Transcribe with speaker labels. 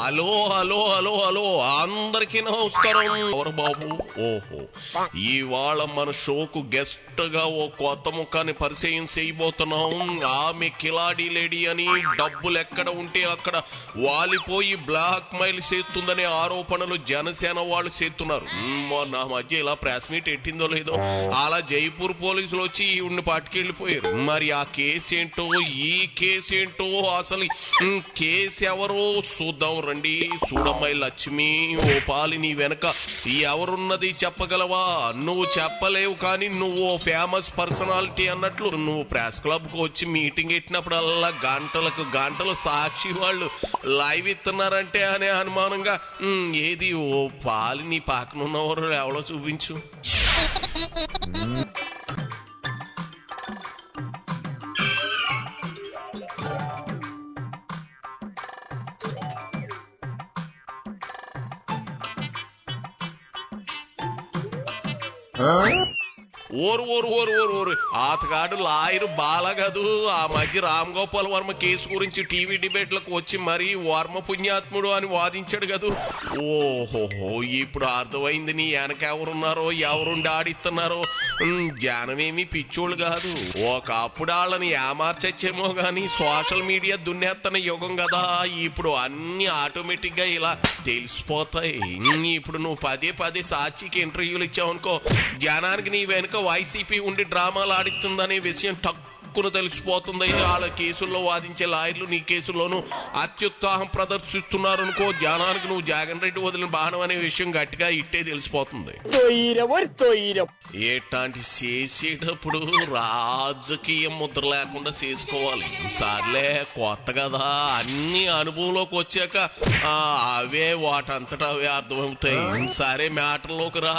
Speaker 1: Hello hello hello hello అందరికీ నమస్కారం. ఎవరు బాబు? ఓహో, ఇవాళ మన షోకు గెస్ట్ గా ఓ కొత్త ముఖాన్ని పరిచయం చేయబోతున్నాం. ఆమె కిలాడి లేడీ అని, డబ్బులు ఎక్కడ ఉంటే అక్కడ వాలిపోయి బ్లాక్ మెయిల్ చేస్తుందనే ఆరోపణలు జనసేన వాళ్ళు చేస్తున్నారు. నా మధ్య ఇలా ప్రెస్ మీట్ ఎట్టిందో లేదో అలా జైపూర్ పోలీసులు వచ్చి ఈవిడ్ని పట్టుకెళ్ళిపోయారు. మరి ఆ కేసు ఏంటో, ఈ కేసు ఏంటో, అసలు కేసు ఎవరో చూద్దాం రండి. చూడమ్మాయి లక్ష్మి, ఓ పాలి నీ వెనక ఎవరున్నది చెప్పగలవా? నువ్వు చెప్పలేవు, కానీ నువ్వు ఓ ఫేమస్ పర్సనాలిటీ అన్నట్లు నువ్వు ప్రెస్ క్లబ్ కు వచ్చి మీటింగ్ పెట్టినప్పుడల్లా గంటలకు గంటలు సాక్షి వాళ్ళు లైవ్ ఇస్తున్నారంటే అనే అనుమానంగా ఏది ఓ పాలి నీ పక్కనున్నవారు ఎవరో చూపించు. ఓరు ఓరు ఓరు ఓరు ఓరు ఆతగాడు లాయర్ బాలా కాదు. ఆ మధ్య రామ్ గోపాల్ వర్మ కేసు గురించి టీవీ డిబేట్లకు వచ్చి మరీ వర్మ పుణ్యాత్ముడు అని వాదించాడు కదా. ఓహోహో, ఇప్పుడు అర్థమైంది నీ వెనక ఎవరున్నారో, ఎవరుండి ఆడిస్తున్నారో. జనమేమి పిచ్చోళ్ళు కాదు. ఒకప్పుడు వాళ్ళని ఏమార్చచ్చేమో గాని సోషల్ మీడియా దున్నేత్తన యుగం కదా. ఇప్పుడు అన్ని ఆటోమేటిక్ గా ఇలా తెలిసిపోతాయి. ఇప్పుడు నువ్వు పదే పదే సాక్షికి ఇంటర్వ్యూలు ఇచ్చావు అనుకో, జనానికి నీ వెనుక వైసీపీ ఉండి డ్రామాలు ఆడిస్తుందనే విషయం టక్కున తెలిసిపోతుంది. వాళ్ళ కేసుల్లో వాదించే లాయర్లు నీ కేసుల్లోనూ అత్యుత్సాహం ప్రదర్శిస్తున్నారు అనుకో, జనానికి నువ్వు జగన్ రెడ్డి వదిలిన బాణం అనే విషయం గట్టిగా ఇట్టే తెలిసిపోతుంది. ఏటాంటి చేసేటప్పుడు రాజకీయ ముద్ర లేకుండా చేసుకోవాలి. సర్లే కొత్త కదా, అన్ని అనుభవంలోకి వచ్చాక అవే వాటంతటా అవే అర్థమవుతాయి. సరే మ్యాటర్లోకి రా.